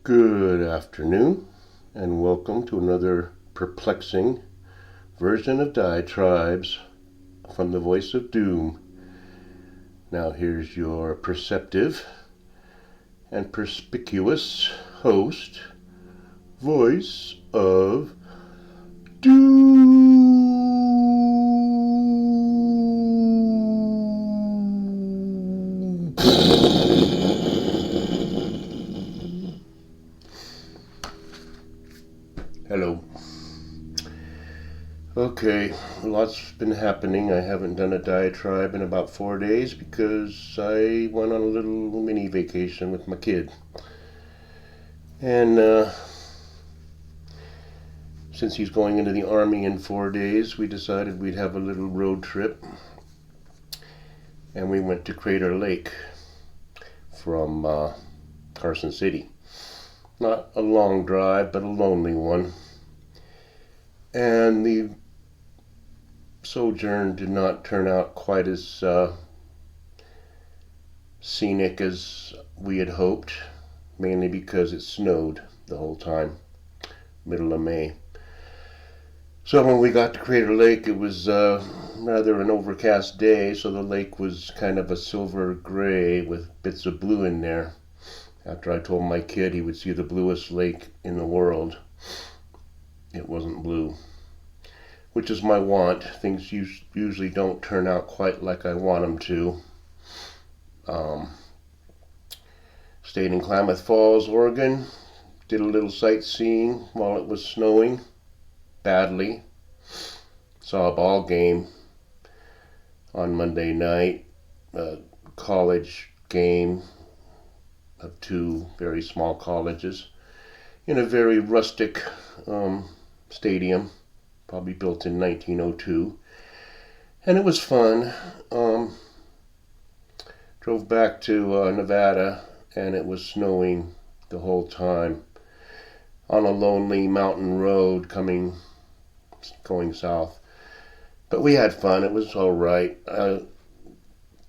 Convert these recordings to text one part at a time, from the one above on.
Good afternoon, and welcome to another perplexing version of Diatribes from the Voice of Doom. Now here's your perceptive and perspicuous host, Voice of Doom. Hello. Okay, lots been happening. I haven't done a diatribe in about 4 days because I went on a little mini vacation with my kid. And since he's going into the Army in 4 days, we decided we'd have a little road trip. And we went to Crater Lake from Carson City. Not a long drive, but a lonely one. And the sojourn did not turn out quite as scenic as we had hoped, mainly because it snowed the whole time, middle of May. So when we got to Crater Lake, it was rather an overcast day, so the lake was kind of a silver gray with bits of blue in there. After I told my kid he would see the bluest lake in the world, it wasn't blue, which is my want. Things usually don't turn out quite like I want them to. Stayed in Klamath Falls, Oregon. Did a little sightseeing while it was snowing badly. Saw a ball game on Monday night, a college game of two very small colleges in a very rustic stadium, probably built in 1902, and it was fun. Drove back to Nevada, and it was snowing the whole time on a lonely mountain road going south. But we had fun. It was all right. I'll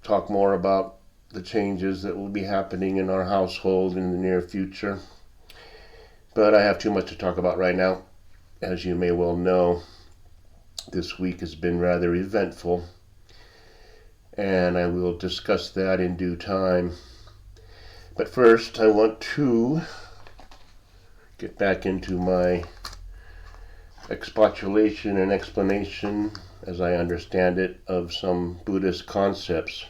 talk more about the changes that will be happening in our household in the near future. But I have too much to talk about right now. As you may well know, this week has been rather eventful, and I will discuss that in due time. But first, I want to get back into my expostulation and explanation, as I understand it, of some Buddhist concepts,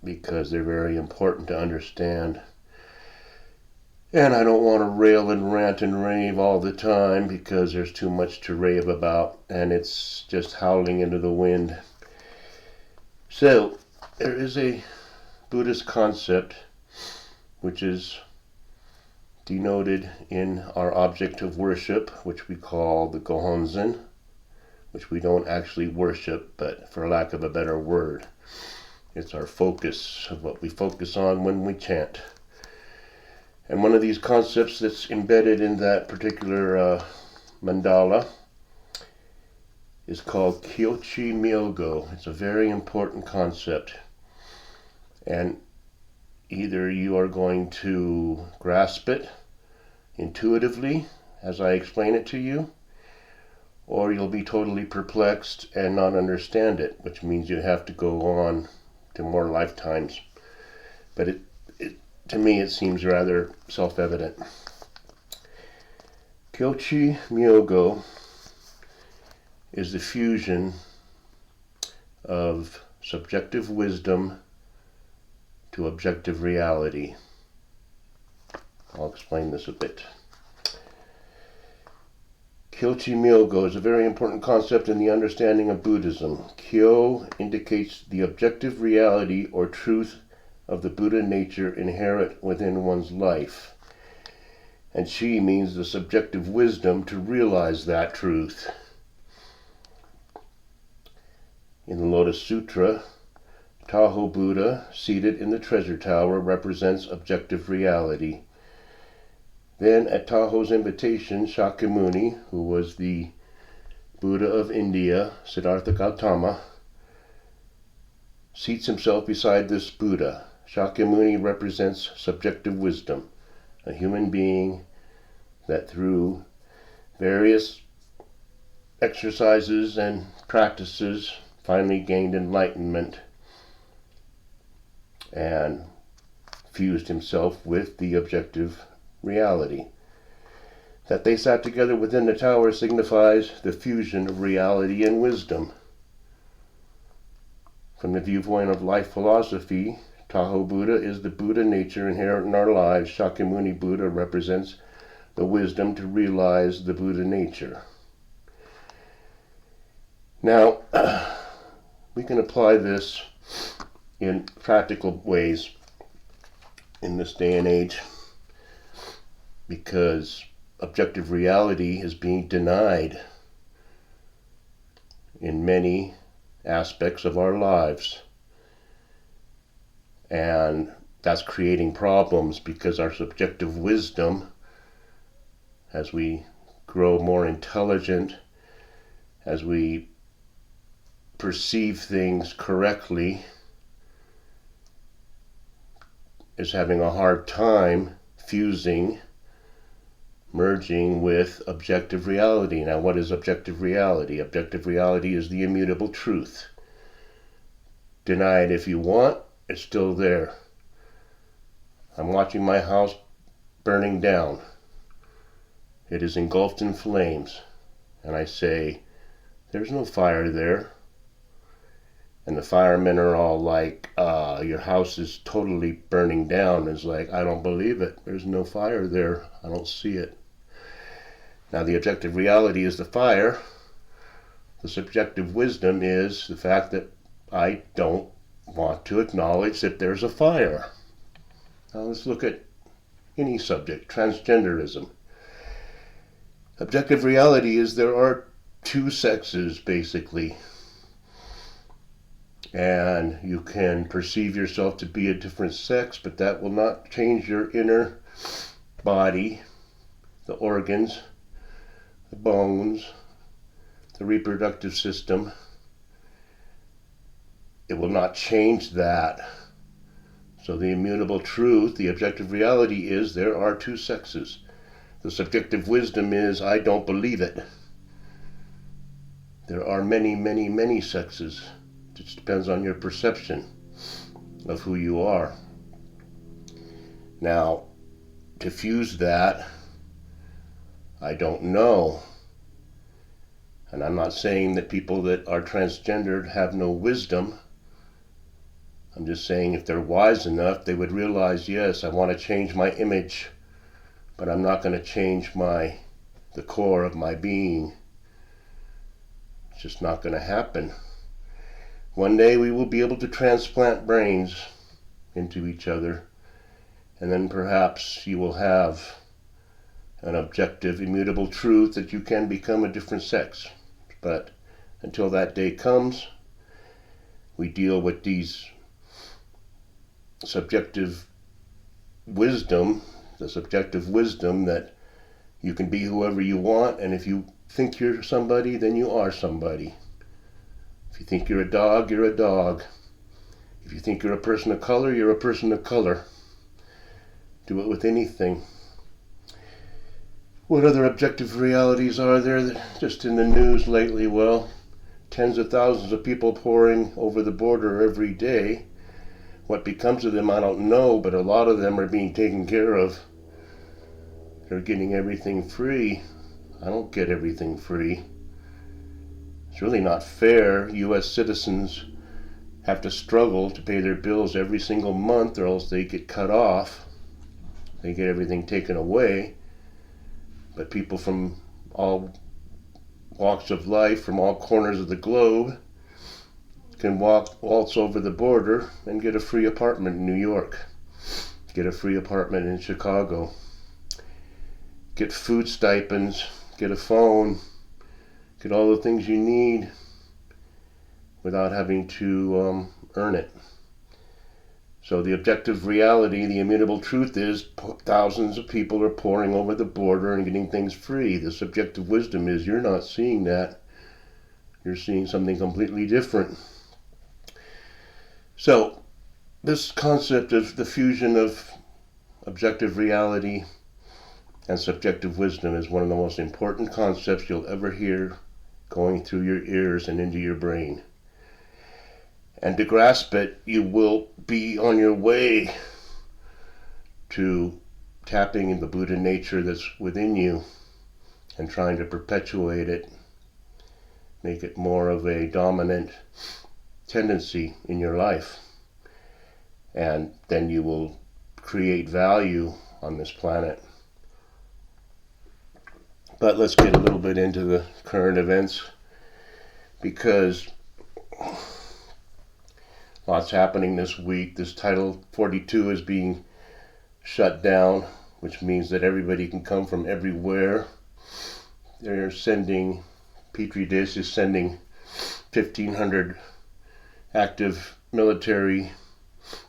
because they're very important to understand. And I don't want to rail and rant and rave all the time, because there's too much to rave about, and it's just howling into the wind. So, there is a Buddhist concept which is denoted in our object of worship, which we call the Gohonzon, which we don't actually worship, but for lack of a better word, it's our focus of what we focus on when we chant. And one of these concepts that's embedded in that particular mandala is called Kyochi Myogo. It's a very important concept. And either you are going to grasp it intuitively as I explain it to you, or you'll be totally perplexed and not understand it, which means you have to go on to more lifetimes. But to me, it seems rather self-evident. Kyochi Myogo is the fusion of subjective wisdom to objective reality. I'll explain this a bit. Kyochi Myogo is a very important concept in the understanding of Buddhism. Kyo indicates the objective reality or truth of the Buddha nature inherent within one's life. And Chi means the subjective wisdom to realize that truth. In the Lotus Sutra, Tahoe Buddha, seated in the treasure tower, represents objective reality. Then, at Tahoe's invitation, Shakyamuni, who was the Buddha of India, Siddhartha Gautama, seats himself beside this Buddha. Shakyamuni represents subjective wisdom, a human being that through various exercises and practices finally gained enlightenment and fused himself with the objective reality. That they sat together within the tower signifies the fusion of reality and wisdom. From the viewpoint of life philosophy, Tahoe Buddha is the Buddha nature inherent in our lives. Shakyamuni Buddha represents the wisdom to realize the Buddha nature. Now, we can apply this in practical ways in this day and age because objective reality is being denied in many aspects of our lives. And that's creating problems because our subjective wisdom, as we grow more intelligent, as we perceive things correctly, is having a hard time fusing, merging with objective reality. Now, what is objective reality? Objective reality is the immutable truth. Deny it if you want, it's still there. I'm watching my house burning down. It is engulfed in flames. And I say, there's no fire there. And the firemen are all like, your house is totally burning down. It's like, I don't believe it. There's no fire there. I don't see it. Now, the objective reality is the fire. The subjective wisdom is the fact that I don't want to acknowledge that there's a fire. Now, let's look at any subject, transgenderism. Objective reality is there are two sexes, basically. And you can perceive yourself to be a different sex, but that will not change your inner body, the organs, the bones, the reproductive system. It will not change that. So the immutable truth, the objective reality is there are two sexes. The subjective wisdom is I don't believe it. There are many, many, many sexes. It just depends on your perception of who you are. Now, to fuse that, I don't know. And I'm not saying that people that are transgendered have no wisdom. I'm just saying if they're wise enough, they would realize, yes, I want to change my image, but I'm not going to change the core of my being. It's just not going to happen. One day we will be able to transplant brains into each other, and then perhaps you will have an objective, immutable truth that you can become a different sex. But until that day comes, we deal with these subjective wisdom, the subjective wisdom that you can be whoever you want, and if you think you're somebody, then you are somebody. If you think you're a dog, you're a dog. If you think you're a person of color, you're a person of color. Do it with anything. What other objective realities are there just in the news lately? Well, tens of thousands of people pouring over the border every day. What becomes of them, I don't know, but a lot of them are being taken care of. They're getting everything free. I don't get everything free. It's really not fair. U.S. citizens have to struggle to pay their bills every single month or else they get cut off. They get everything taken away. But people from all walks of life, from all corners of the globe, can waltz over the border and get a free apartment in New York. Get a free apartment in Chicago. Get food stipends. Get a phone. Get all the things you need without having to earn it. So the objective reality, the immutable truth is thousands of people are pouring over the border and getting things free. The subjective wisdom is you're not seeing that. You're seeing something completely different. So this concept of the fusion of objective reality and subjective wisdom is one of the most important concepts you'll ever hear going through your ears and into your brain. And to grasp it, you will be on your way to tapping in the Buddha nature that's within you and trying to perpetuate it, make it more of a dominant tendency in your life. And then you will create value on this planet. But let's get a little bit into the current events, because lots happening this week. This Title 42 is being shut down, which means that everybody can come from everywhere. They're sending, Petri dish is sending 1,500 active military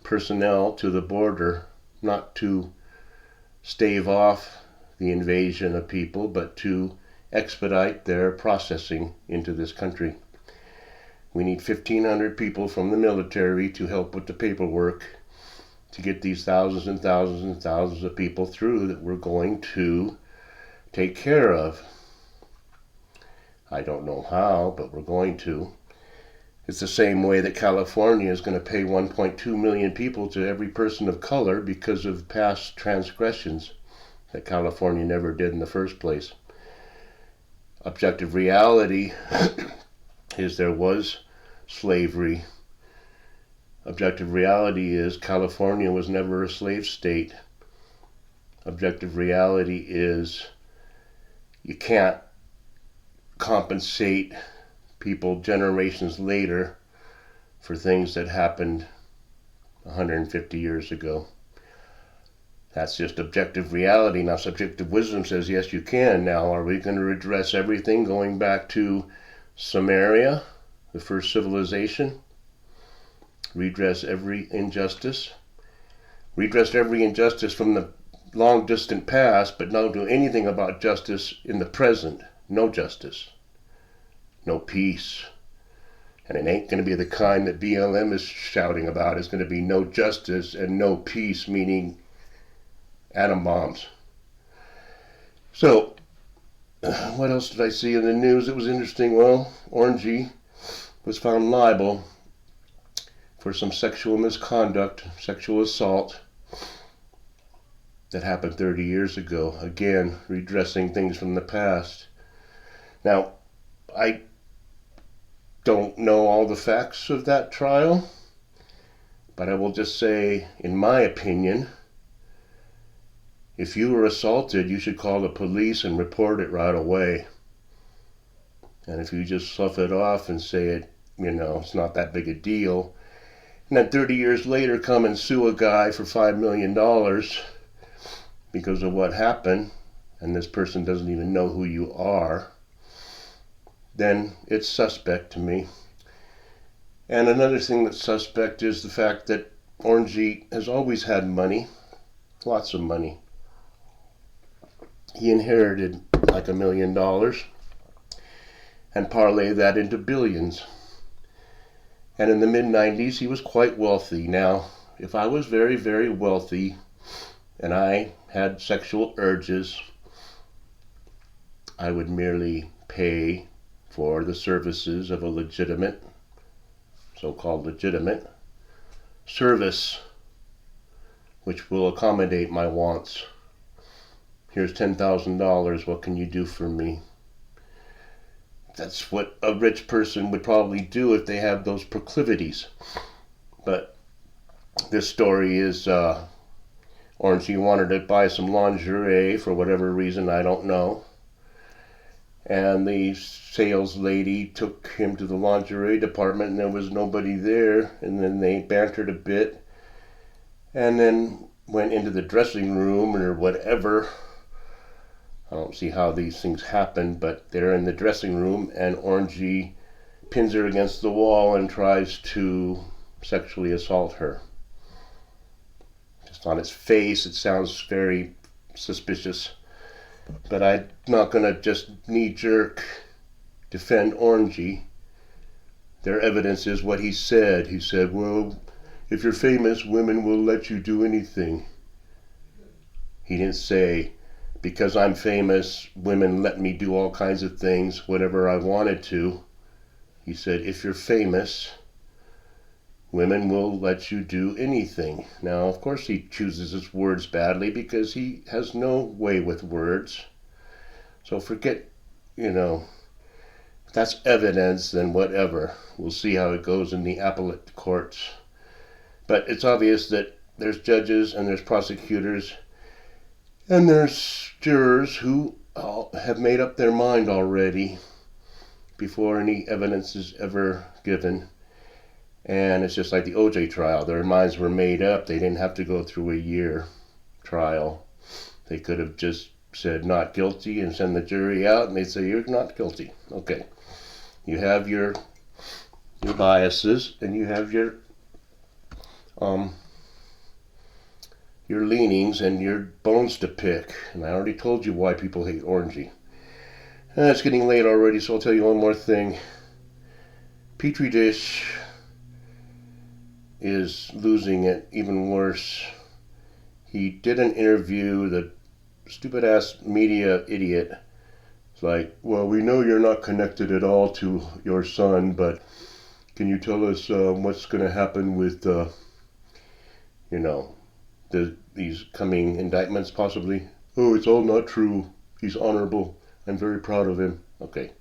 personnel to the border, not to stave off the invasion of people, but to expedite their processing into this country. We need 1,500 people from the military to help with the paperwork to get these thousands and thousands and thousands of people through that we're going to take care of. I don't know how, but we're going to. It's the same way that California is going to pay 1.2 million people to every person of color because of past transgressions that California never did in the first place. Objective reality is there was slavery. Objective reality is California was never a slave state. Objective reality is you can't compensate people generations later for things that happened 150 years ago. That's just objective reality. Now, subjective wisdom says, yes, you can. Now, are we going to redress everything going back to Sumeria, the first civilization? Redress every injustice? Redress every injustice from the long distant past, but not do anything about justice in the present. No justice. No peace. And it ain't going to be the kind that BLM is shouting about. It's going to be no justice and no peace, meaning atom bombs. So, what else did I see in the news? It was interesting. Well, Orangey was found liable for some sexual misconduct, sexual assault that happened 30 years ago. Again, redressing things from the past. Now, I don't know all the facts of that trial, but I will just say, in my opinion, if you were assaulted, you should call the police and report it right away. And if you just slough it off and say it's not that big a deal, and then 30 years later come and sue a guy for $5 million because of what happened, and this person doesn't even know who you are, then it's suspect to me. And another thing that's suspect is the fact that Orangey has always had money, lots of money. He inherited like $1 million and parlayed that into billions. And in the mid-90s, he was quite wealthy. Now, if I was very, very wealthy and I had sexual urges, I would merely pay for the services of a legitimate, so-called legitimate, service which will accommodate my wants. Here's $10,000, what can you do for me? That's what a rich person would probably do if they have those proclivities. But this story is Orangey wanted to buy some lingerie for whatever reason, I don't know. And the sales lady took him to the lingerie department and there was nobody there. And then they bantered a bit and then went into the dressing room or whatever. I don't see how these things happen, but they're in the dressing room and Orangey pins her against the wall and tries to sexually assault her. Just on its face, it sounds very suspicious. But I'm not going to just knee-jerk defend Orangey. Their evidence is what he said. He said, well, if you're famous, women will let you do anything. He didn't say, because I'm famous, women let me do all kinds of things, whatever I wanted to. He said, if you're famous, women will let you do anything. Now, of course, he chooses his words badly because he has no way with words. So forget, if that's evidence, then whatever. We'll see how it goes in the appellate courts. But it's obvious that there's judges and there's prosecutors and there's jurors who have made up their mind already before any evidence is ever given. And it's just like the OJ trial. Their minds were made up. They didn't have to go through a year trial. They could have just said not guilty and send the jury out, and they'd say you're not guilty. Okay. You have your biases, and you have your leanings and your bones to pick. And I already told you why people hate Orangey. It's getting late already, so I'll tell you one more thing. Petri dish is losing it even worse. He did an interview, the stupid ass media idiot. It's like, well, we know you're not connected at all to your son, but can you tell us what's going to happen with, these coming indictments possibly? Oh, it's all not true. He's honorable. I'm very proud of him. Okay.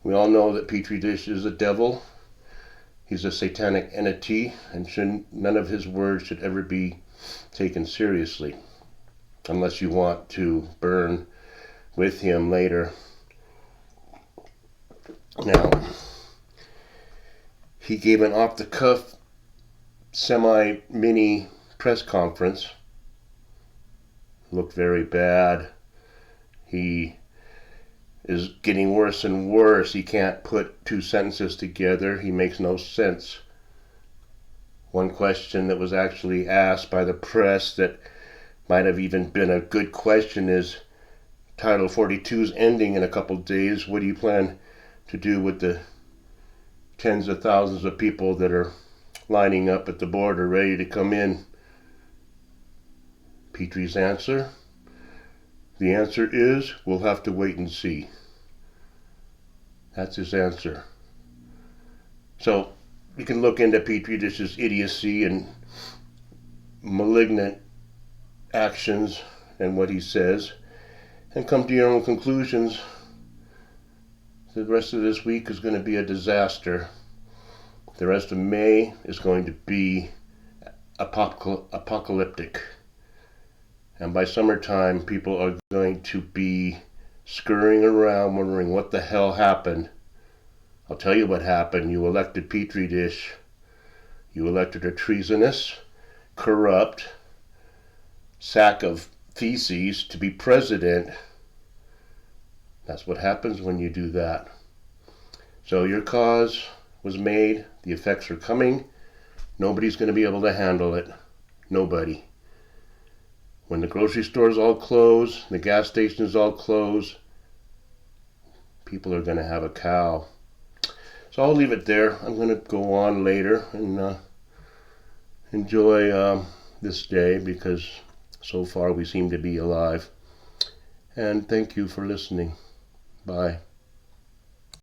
We all know that Petri dish is a devil. He's a satanic entity, and none of his words should ever be taken seriously, unless you want to burn with him later. Now, he gave an off-the-cuff, semi-mini press conference. Looked very bad. He is getting worse and worse. He can't put two sentences together. He makes no sense. One question that was actually asked by the press that might have even been a good question is, Title 42 is ending in a couple days. What do you plan to do with the tens of thousands of people that are lining up at the border ready to come in? Petrie's answer? The answer is, we'll have to wait and see. That's his answer. So, you can look into Petri dish's idiocy and malignant actions and what he says, and come to your own conclusions. The rest of this week is going to be a disaster. The rest of May is going to be apocalyptic. And by summertime, people are going to be scurrying around wondering what the hell happened. I'll tell you what happened. You elected Petri dish. You elected a treasonous, corrupt sack of feces to be president. That's what happens when you do that. So your cause was made. The effects are coming. Nobody's going to be able to handle it. Nobody. When the grocery stores all close, the gas stations all close, people are going to have a cow. So I'll leave it there. I'm going to go on later and enjoy this day because so far we seem to be alive. And thank you for listening. Bye.